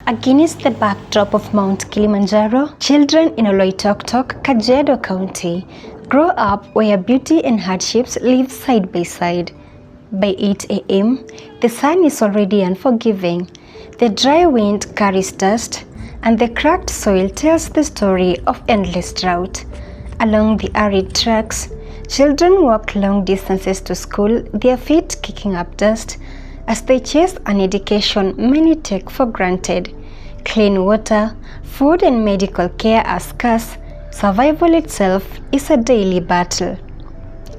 Against the backdrop of Mount Kilimanjaro, children in Oloitoktok, Kajiado County, grow up where beauty and hardships live side by side. By 8 a.m., the sun is already unforgiving. The dry wind carries dust, and the cracked soil tells the story of endless drought. Along the arid tracks, children walk long distances to school, their feet kicking up dust, as they chase an education many take for granted. Clean water, food and medical care are scarce. Survival itself is a daily battle.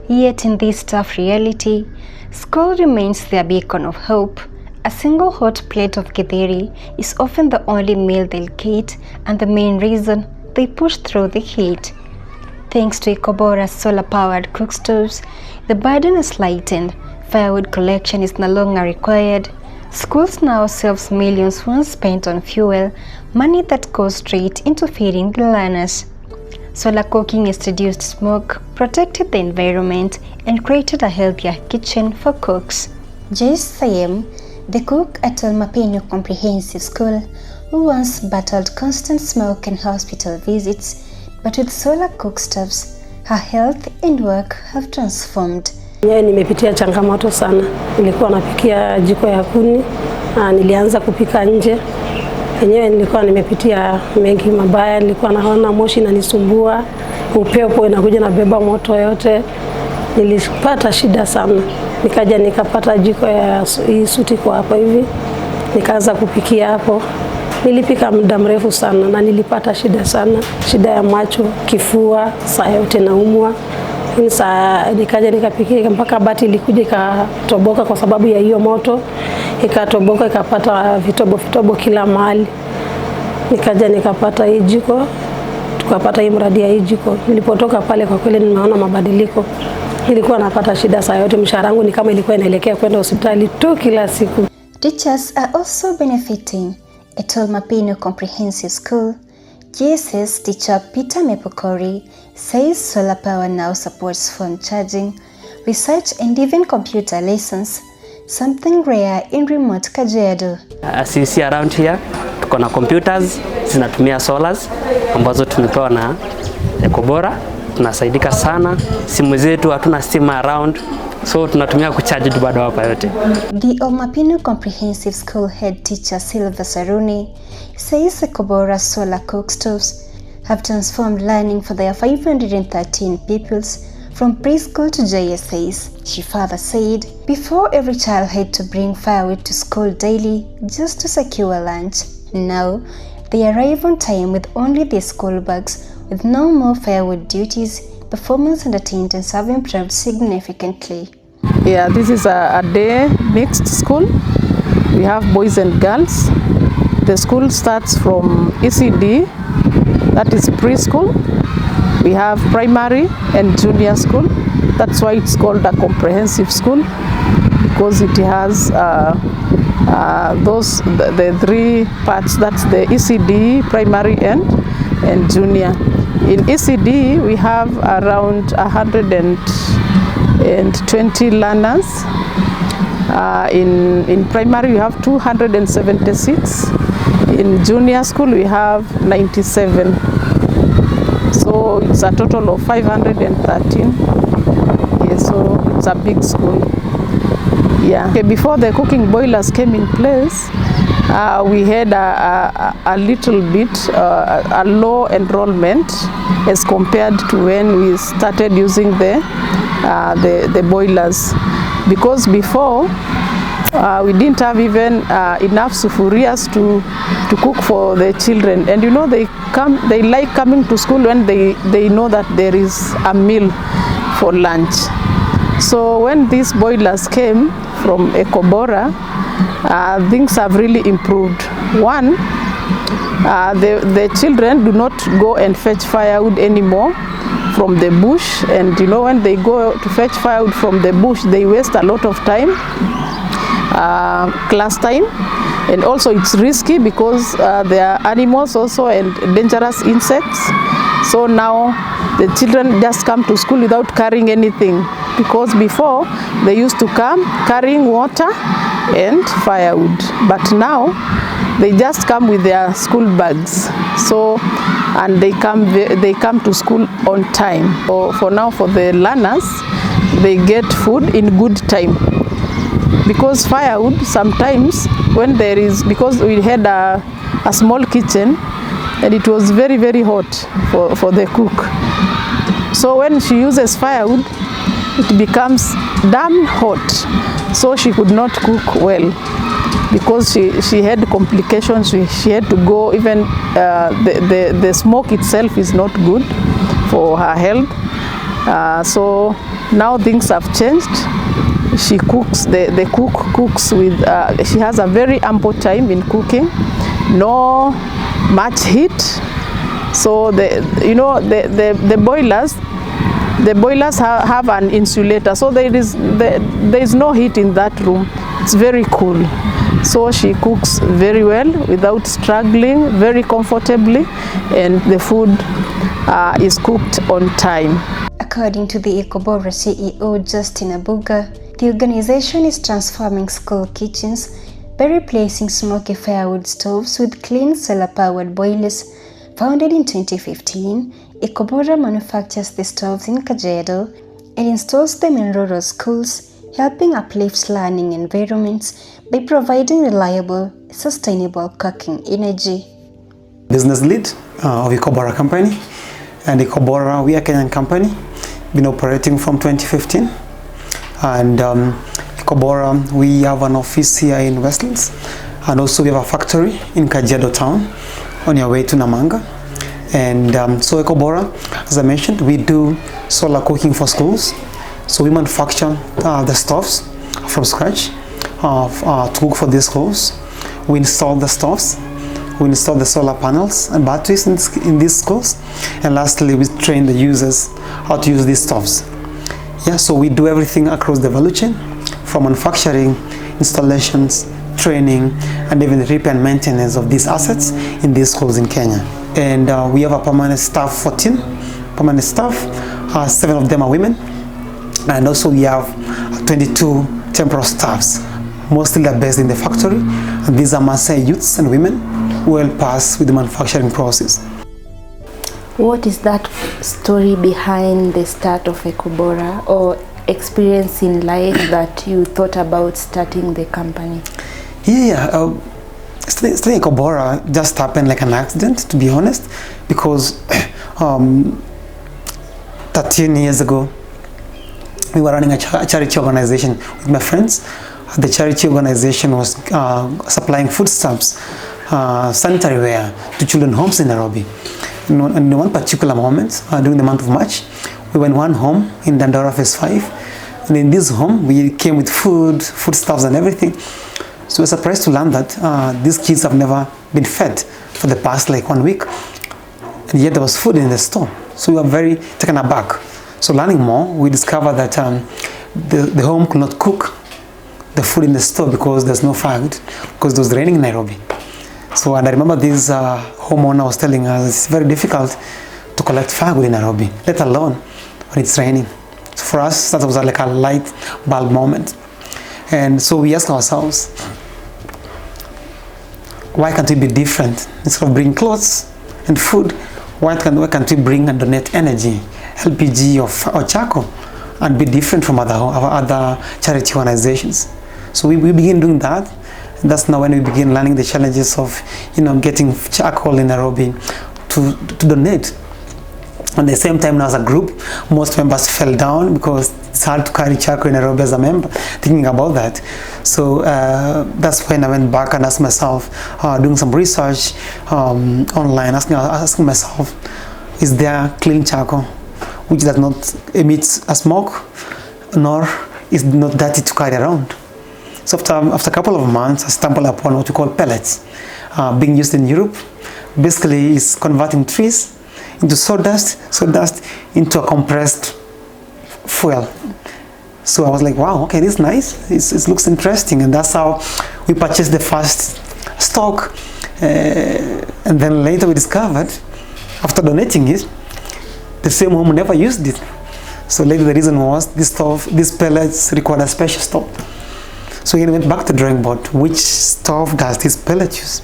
Yet in this tough reality, school remains their beacon of hope. A single hot plate of githeri is often the only meal they'll get and the main reason they push through the heat. Thanks to Ikobora's solar-powered cook stoves, the burden is lightened. Firewood collection is no longer required. Schools now save millions once spent on fuel, money that goes straight into feeding the learners. Solar cooking has reduced smoke, protected the environment, and created a healthier kitchen for cooks. Jace Sayem, the cook at Olmapeno Comprehensive School, who once battled constant smoke and hospital visits, but with solar cook stoves, her health and work have transformed. Nimepitia changamoto sana. Nilikuwa napikia jiko ya kuni, nilianza kupika nje. Nilikuwa nimepitia mengi mabaya, nilikuwa naona moshi inanisumbua, upepo inakuja na beba moto yote. Nilipata shida sana. Nikaja nikapata jiko ya hii suti kwa hapo hivi. Nikaanza kupikia hapo. Nilipika muda mrefu sana na nilipata shida sana. Shida ya macho, kifua, saa yote naumwa. Nikaja nikapikia mpaka bati ilikuja ikatoboka kwa sababu ya hiyo moto. Ikatoboka ikapata vitobo kila mahali. Nikaja nikapata hii jiko, tukapata hii mradi ya hii jiko. Nilipotoka pale kwa kweli nimeona mabadiliko. Nilikuwa napata shida saa yote, mshahara wangu ni kama ilikuwa inaelekea kwenda hospitali tu kila siku. Teachers are also benefiting. At Olmapeno Comprehensive School, GSS teacher Peter Mepokori says solar power now supports phone charging, research and even computer lessons, something rare in remote Kajiado. As you see around here, tuko na computers zinatumia solars ambazo tumepewa na Ekobora. Tunasaidika sana, simu zetu hatuna stima around, so tunatumia kucharge tu bado hapa yote. The Olmapeno Comprehensive School head teacher Silva Saruni says Ekobora's solar cook stoves have transformed learning for their 513 pupils from preschool to JSAs. She further said, before every child had to bring firewood to school daily just to secure lunch. Now, they arrive on time with only their school bags, with no more firewood duties. Performance and attendance have improved significantly. Yeah, this is a day mixed school. We have boys and girls. The school starts from ECD, that is preschool. We have primary and junior school. That's why it's called a comprehensive school, because it has the three parts. That's the ECD, primary and junior. In ECD, we have around 120 learners. In primary, we have 276. In junior school, we have 97. So it's a total of 513. Yes, so it's a big school. Yeah. Okay, before the cooking boilers came in place, we had a little bit a low enrollment as compared to when we started using the boilers, because before we didn't have even enough sufurias to cook for the children, and you know they like coming to school when they know that there is a meal for lunch. So when these boilers came from Ekobora, things have really improved. One, the children do not go and fetch firewood anymore from the bush, and you know when they go to fetch firewood from the bush, they waste a lot of time, class time, and also it's risky because there are animals also and dangerous insects. So now the children just come to school without carrying anything, because before they used to come carrying water and firewood, but now they just come with their school bags. So, and they come to school on time. For now, for the learners, they get food in good time. Because firewood, sometimes when there is, because we had a small kitchen and it was very, very hot for the cook. So when she uses firewood, it becomes damn hot. So she could not cook well because she had complications. She had to go, even the smoke itself is not good for her health. So now things have changed. She cooks, the cook cooks with, she has a very ample time in cooking, no much heat. So the boilers have an insulator, so there is no heat in that room. It's very cool. So she cooks very well without struggling, very comfortably, and the food is cooked on time. According to the Ecobora CEO Justin Abuga, the organization is transforming school kitchens by replacing smoky firewood stoves with clean solar-powered boilers. Founded in 2015, Ecobora manufactures the stoves in Kajiado and installs them in rural schools, helping uplift learning environments by providing reliable, sustainable cooking energy. Business lead of Ecobora company, and Ecobora, we are a Kenyan company, been operating from 2015. And Ecobora, we have an office here in Westlands, and also we have a factory in Kajiado town on your way to Namanga. And so Ecobora, as I mentioned, we do solar cooking for schools. So we manufacture the stoves from scratch to cook for these schools. We install the stoves, we install the solar panels and batteries in these schools, and lastly we train the users how to use these stoves. Yeah, so we do everything across the value chain, from manufacturing, installations, training, and even repair and maintenance of these assets in these schools in Kenya. And we have a permanent staff, 14 permanent staff, 7 of them are women, and also we have 22 temporary staffs. Mostly are based in the factory, and these are Maasai youths and women who help us with the manufacturing process. What is that story behind the start of Ecobora, or experience in life that you thought about starting the company? Starting Ecobora just happened like an accident, to be honest, because 13 years ago we were running a charity organization with my friends. The charity organization was supplying foodstuffs, sanitary ware to children's homes in Nairobi. In one particular moment, during the month of March, we went one home in Dandora Phase 5, and in this home we came with foodstuffs and everything. So we were surprised to learn that these kids have never been fed for the past like 1 week, and yet there was food in the store. So we were very taken aback. So learning more, we discovered that the home could not cook the food in the store because there's no firewood, because it was raining in Nairobi. So, and I remember this homeowner was telling us it's very difficult to collect firewood in Nairobi, let alone when it's raining. So for us, that was like a light bulb moment. And so we asked ourselves, why can't we be different? Instead of bringing clothes and food, why can't we bring and donate energy, LPG or charcoal, and be different from other charity organizations? So we began doing that. And that's now when we begin learning the challenges of getting charcoal in Nairobi to donate. At the same time, now as a group, most members fell down because it's hard to carry charcoal in Nairobi as a member, thinking about that. So that's when I went back and asked myself, doing some research online, asking myself, is there clean charcoal which does not emit a smoke, nor is not dirty to carry around? So after a couple of months, I stumbled upon what we call pellets, being used in Europe. Basically, it's converting trees into sawdust into a compressed fuel. So I was like, wow, okay, this is nice. It looks interesting, and that's how we purchased the first stock. And then later we discovered, after donating it, the same home never used it. So later the reason was these pellets required a special stove. So we went back to the drawing board. Which stove does this pellet use?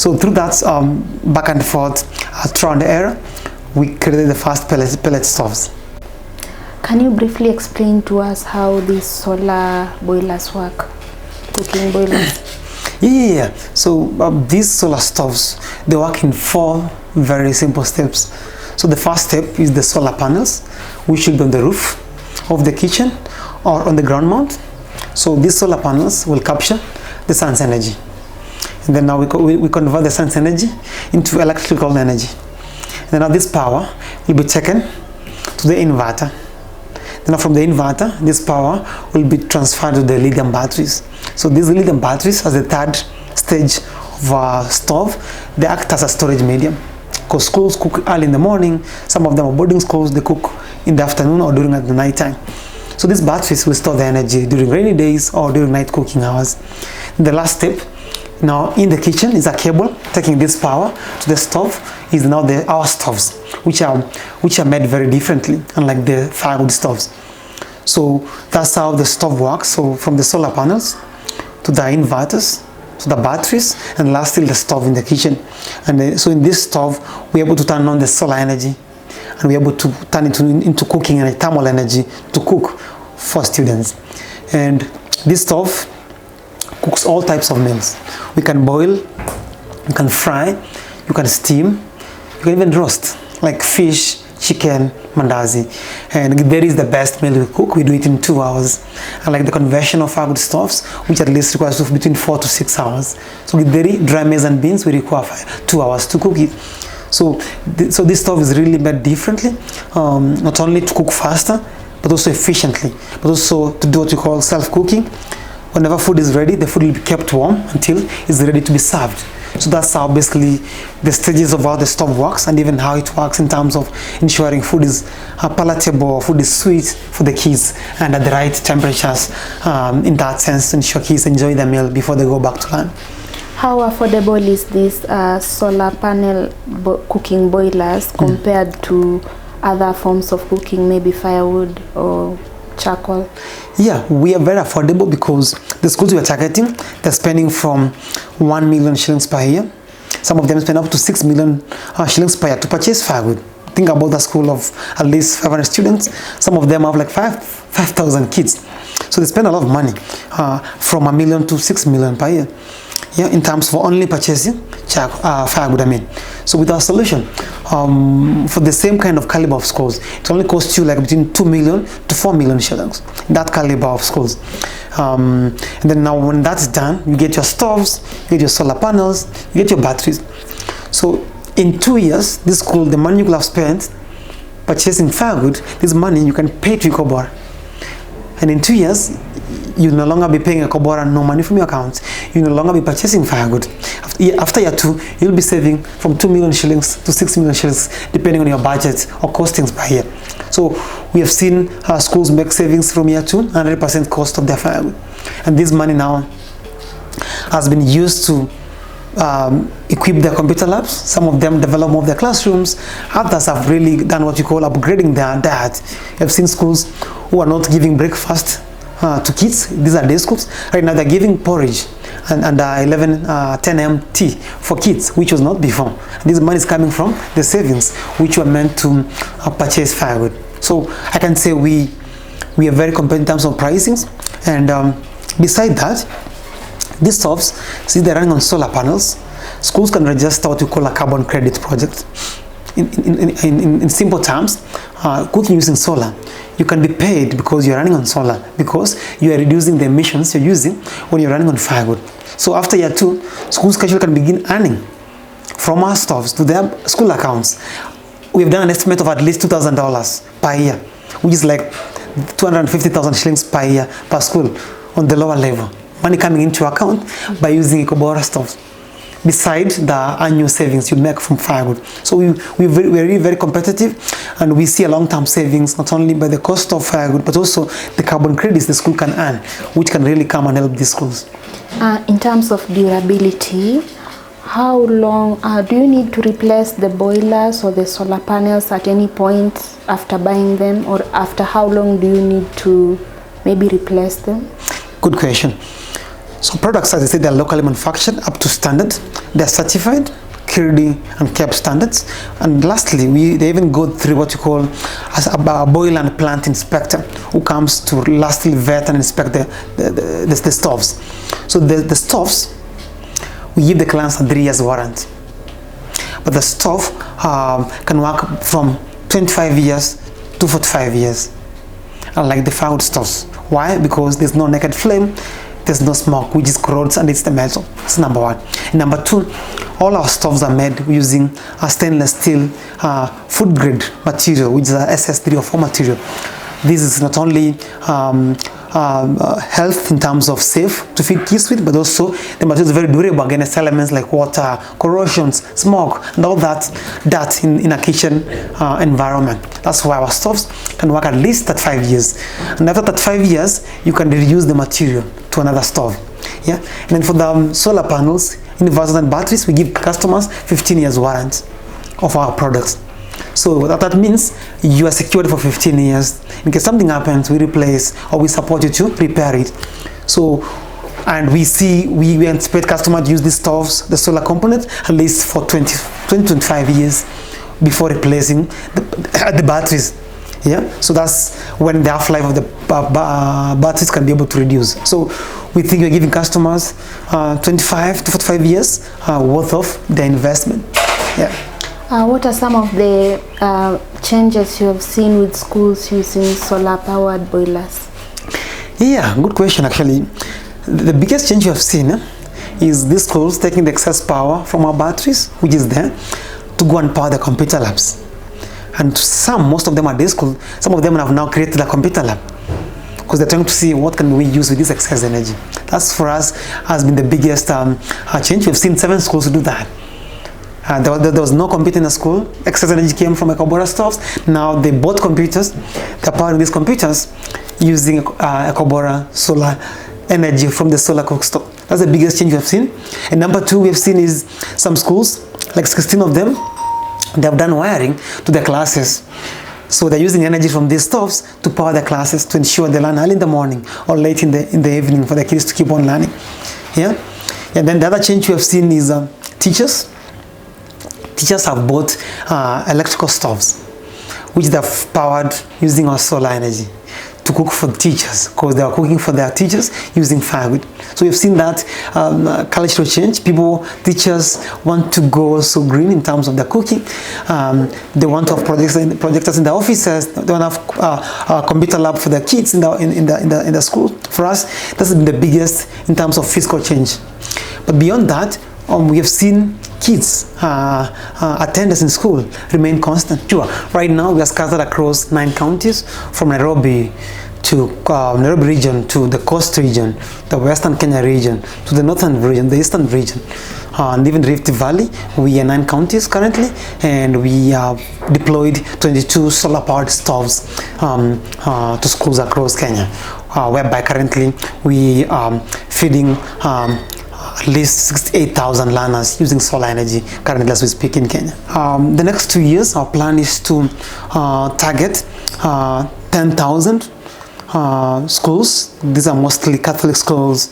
So through that back and forth, trial and error, we created the first pellet stoves. Can you briefly explain to us how these solar boilers work, cooking boilers? Yeah. So these solar stoves, they work in 4 very simple steps. So the first step is the solar panels, which should be on the roof of the kitchen or on the ground mount. So these solar panels will capture the sun's energy. And then now we convert the sun's energy into electrical energy. And then now this power will be taken to the inverter. Then from the inverter, this power will be transferred to the lithium batteries. So these lithium batteries, as the third stage of a stove, they act as a storage medium. Because schools cook early in the morning, some of them are boarding schools, they cook in the afternoon or during the night time. So these batteries will store the energy during rainy days or during night cooking hours. The last step now in the kitchen is a cable taking this power to the stove. Is now our stoves, which are made very differently, unlike the firewood stoves. So that's how the stove works. So from the solar panels to the inverters to the batteries, and lastly the stove in the kitchen. And so in this stove we're able to turn on the solar energy, and we're able to turn it into cooking and thermal energy to cook for students. And this stove cooks all types of meals. We can boil, you can fry, you can steam, you can even roast, like fish, chicken, mandazi. And there is the best meal we cook. We do it in 2 hours. Unlike the conventional firewood stoves, which at least requires between 4 to 6 hours. So with very dry maize and beans, we require 2 hours to cook it. So this stove is really made differently, not only to cook faster, but also efficiently, but also to do what we call self-cooking. Whenever food is ready, the food will be kept warm until it's ready to be served. So that's how basically the stages of how the stove works, and even how it works in terms of ensuring food is palatable, food is sweet for the kids, and at the right temperatures, in that sense, to ensure kids enjoy the meal before they go back to learn. How affordable is this solar panel cooking boilers compared to other forms of cooking, maybe firewood or charcoal? Yeah, we are very affordable because the schools we are targeting, they're spending from 1 million shillings per year. Some of them spend up to 6 million shillings per year to purchase firewood. Think about a school of at least 500 students. Some of them have like 5,000 kids. So they spend a lot of money, from 1 million to 6 million per year. Yeah, in terms for only purchasing firewood, I mean. So with our solution, for the same kind of caliber of schools, it only costs you like between 2 million to 4 million shillings, that caliber of schools. And then now when that's done, you get your stoves, you get your solar panels, you get your batteries. So in 2 years, this school, the money you will have spent purchasing firewood, this money you can pay to Ikobora. And in 2 years, you'll no longer be paying a Kobora, no money from your account. You'll no longer be purchasing firewood. After year 2, you'll be saving from 2 million shillings to 6 million shillings, depending on your budget or costings per year. So we have seen schools make savings from year 2, 100% cost of their firewood. And this money now has been used to equip their computer labs. Some of them develop more of their classrooms. Others have really done what you call upgrading their diet. I've seen schools who are not giving breakfast to kids. These are day schools. Right now they're giving porridge and 10 a.m. tea for kids, which was not before. And this money is coming from the savings, which were meant to purchase firewood. So I can say we are very competitive in terms of pricings. And beside that, these stoves, since they're running on solar panels, schools can register what we call a carbon credit project. In simple terms, cooking using solar, you can be paid because you're running on solar, because you are reducing the emissions you're using when you're running on firewood. So after year 2, schools can begin earning from our stoves to their school accounts. We've done an estimate of at least $2,000 per year, which is like 250,000 shillings per year per school on the lower level. Money coming into your account by using Ikobora stoves, beside the annual savings you make from firewood. So we're really very competitive, and we see a long-term savings, not only by the cost of firewood, but also the carbon credits the school can earn, which can really come and help these schools. In terms of durability, how long do you need to replace the boilers or the solar panels at any point after buying them, or after how long do you need to maybe replace them? Good question. So products, as I said, they're locally manufactured up to standard. They're certified, KIRDI and KEP standards. And lastly, they even go through what you call as a boiler and plant inspector, who comes to lastly vet and inspect the stoves. So the stoves, we give the clients a 3 years warranty. But the stove can work from 25 years to 45 years, unlike the firewood stoves. Why? Because there's no naked flame, there's no smoke, which is corrodes and it's the metal. That's number one. And number two, all our stoves are made using a stainless steel food grade material, which is a SS304 material. This is not only health in terms of safe to feed kids with, but also the material is very durable against elements like water, corrosions, smoke, and all that in a kitchen environment. That's why our stoves can work at least at 5 years. And after that 5 years, you can reuse the material to another stove. Yeah. And then for the solar panels, inverters and batteries, we give customers 15 years warranty of our products. So that means you are secured for 15 years. In case something happens, we replace or we support you to repair it. So, and we anticipate customers to use these stoves, the solar component, at least for 25 years before replacing the batteries. Yeah, so that's when the half-life of the batteries can be able to reduce. So we think we're giving customers 25 to 45 years worth of their investment. Yeah. What are some of the changes you have seen with schools using solar-powered boilers? Yeah, good question actually. The biggest change you have seen is these schools taking the excess power from our batteries, which is there, to go and power the computer labs. And most of them are day school, some of them have now created a computer lab, because they're trying to see what can we use with this excess energy. That's for us has been the biggest change. We've seen 7 schools do that. There was no computer in the school. Excess energy came from Ecobora stoves. Now they bought computers. They're powering these computers using Ecobora solar energy from the solar cookstove. That's the biggest change we have seen. And number 2 we have seen is some schools, like 16 of them, they have done wiring to their classes. So they're using energy from these stoves to power their classes to ensure they learn early in the morning or late in the evening for the kids to keep on learning. Yeah. And then the other change we have seen is teachers. Teachers have bought electrical stoves, which they've powered using our solar energy to cook for the teachers, because they are cooking for their teachers using firewood. So we've seen that cultural change. Teachers want to go so green in terms of their cooking. They want to have projectors in the offices. They want to have a computer lab for their kids in the school. For us, that's been the biggest in terms of physical change. But beyond that, we have seen kids attendance in school remain constant. Sure, right now we are scattered across 9 counties, from Nairobi to Nairobi region, to the coast region, the western Kenya region, to the northern region, the eastern region, and even Rift Valley. We are 9 counties currently, and we have deployed 22 solar powered stoves to schools across Kenya, whereby currently we are feeding at least 68,000 learners using solar energy currently as we speak in Kenya. The next 2 years, our plan is to target 10,000 schools. These are mostly Catholic schools,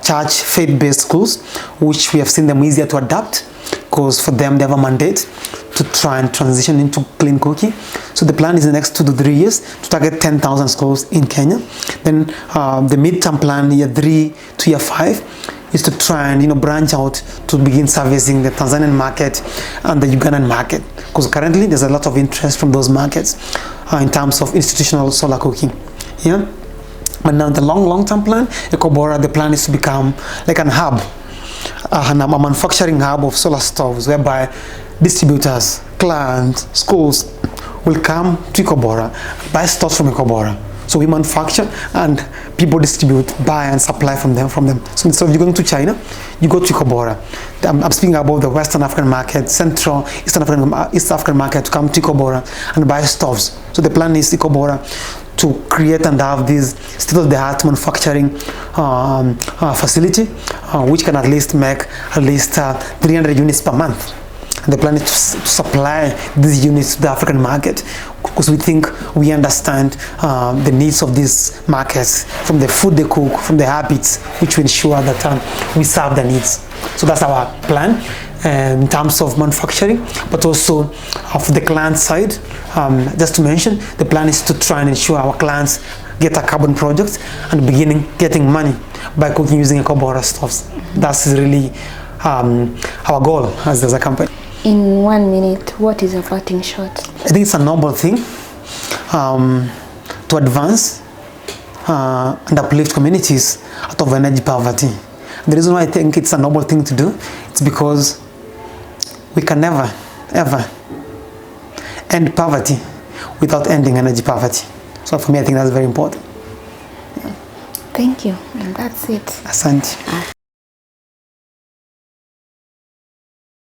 church, faith-based schools, which we have seen them easier to adapt, because for them they have a mandate to try and transition into clean cooking. So the plan is in the next 2 to 3 years to target 10,000 schools in Kenya. Then the midterm plan, year 3 to year 5, is to try and branch out to begin servicing the Tanzanian market and the Ugandan market, because currently there's a lot of interest from those markets in terms of institutional solar cooking. Yeah. But now the long-term plan, Ecobora, the plan is to become like an hub, a manufacturing hub of solar stoves, whereby distributors, clients, schools will come to Ecobora, buy stoves from Ecobora. So we manufacture and people distribute, buy and supply from them. So instead of you going to China, you go to Ecobora. I'm speaking about the Western African market, Central, East African market, to come to Ecobora and buy stoves. So the plan is Ecobora to create and have this state-of-the-art manufacturing facility, which can at least make 300 units per month. And the plan is to supply these units to the African market, because we think we understand the needs of these markets, from the food they cook, from the habits, which will ensure that we serve the needs. So that's our plan in terms of manufacturing, but also of the client side. Just to mention, the plan is to try and ensure our clients get a carbon project and beginning getting money by cooking using eco-border stoves. That's really our goal as a company. In 1 minute, what is a parting shot? I think it's a noble thing to advance and uplift communities out of energy poverty. The reason why I think it's a noble thing to do, it's because we can never, ever end poverty without ending energy poverty. So for me, I think that's very important. Thank you, and that's it. Asante.